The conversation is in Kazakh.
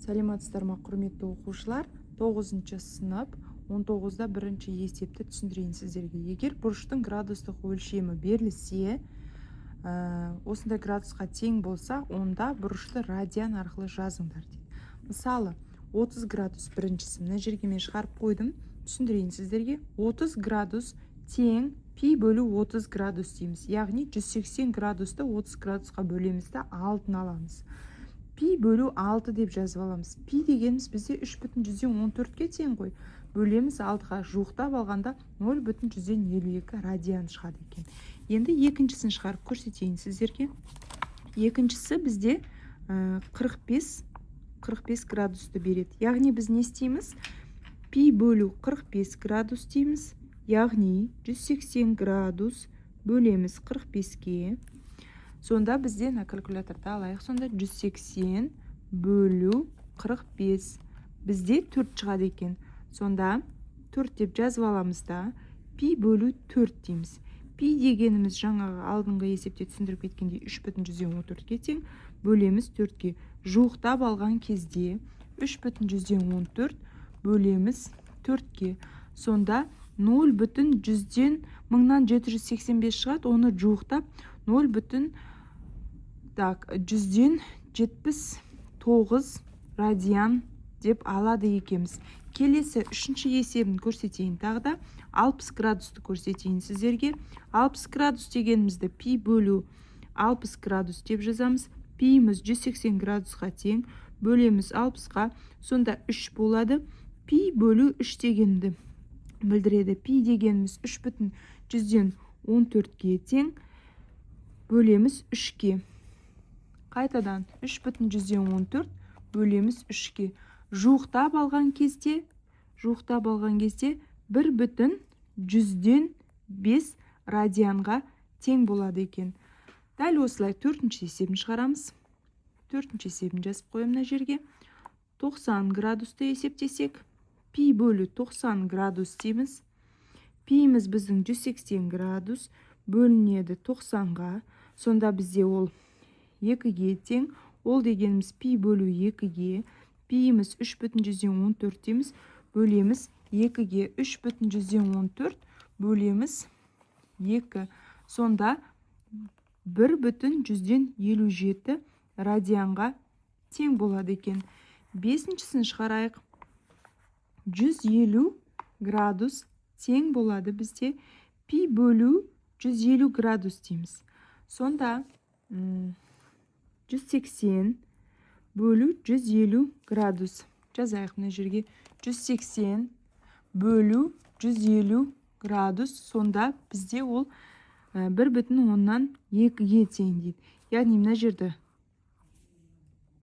Саламатсыздар ма, құрметті оқушылар? 9 сынып 19-да бірінші есепті түсіндірейін сіздерге. Егер бұрыштың градустық өлшемі берілсе, осындай градусқа тең болса, онда бұрышты радиан арқылы жазыңдар дейді. Мысалы, 30 градус біріншісі, мына жерге мен шығарып қойдым, түсіндірейін сіздерге. 30 градус тең пи бөлу 30 градус дейміз. Яғни 180 градусты 30 градусқа бөлеміз де алтын аламыз. Пи бөлу 6 деп жазып аламыз. Пи дегеніміз бізде 3,14-ке тең ғой. Бөлеміз 6-ға, жуықтап алғанда 0,52 радиан шығады екен. Енді екіншісін шығарып көрсетейін сіздерге. Екіншісі бізде 45 градусты береді. Яғни біз не істейміз? Пи бөлу 45 градус дейміз. Яғни 180 градус бөлеміз 45-ке. Сонда бізде на калькуляторда алайық. Сонда 180 бөлу 45. Бізде 4 шығады екен. Сонда 4 деп жазып аламыз да, пи бөлу 4 дейміз. Пи дегеніміз жаңағы алдыңғы есепте түсіндіріп кеткендей 3,14-ке тең, бөлеміз 4-ке. Жуықтап алған кезде 3,14 бөлеміз 4-ке. Сонда 0,100-ден 1785 шығады, оны жуықтап 0,100-ден 79 радиан деп алады екеміз. Келесі үшінші есебін көрсетейін. Тағы да 60 градусты көрсетейін сіздерге. 60 градус дегенімізді пи бөлу 60 градус деп жазамыз. Пиіміз 180 градусқа тең, бөлеміз 60-қа, сонда 3 болады. Пи бөлу 3 дегенді білдіреді. Пи дегеніміз 3,100-ден 14-ке тең, бөлеміз 3-ке. Қайтадан 3,100-ден 14 бөлеміз 3-ке. Жуықтап алған кезде 1,100-ден 5 радианға тең болады екен. Дәл осылай төртінші есебін шығарамыз. Төртінші есебін жазып қойым мына жерге. 90 градусты есептесек, пи бөлу 90 градус дейміз. Пиіміз біздің 180 градус бөлінеді 90-ға. Сонда бізде ол 2-ге тең. Ол дегеніміз пи бөлу 2-ге. Пиіміз 3,114 дейміз. Бөлеміз 2-ге. 3,114 бөлеміз 2. Сонда 1,157 радианға тең болады екен. Бесіншісін шығарайық. 150 градус тең болады бізде пи бөлу 150 градус дейміз. Сонда 180 бөлу 150 градус. Жазайық мына жерге. 180 бөлу 150 градус. Сонда бізде ол 1,2-ге тең дейді. Яғни мына жерді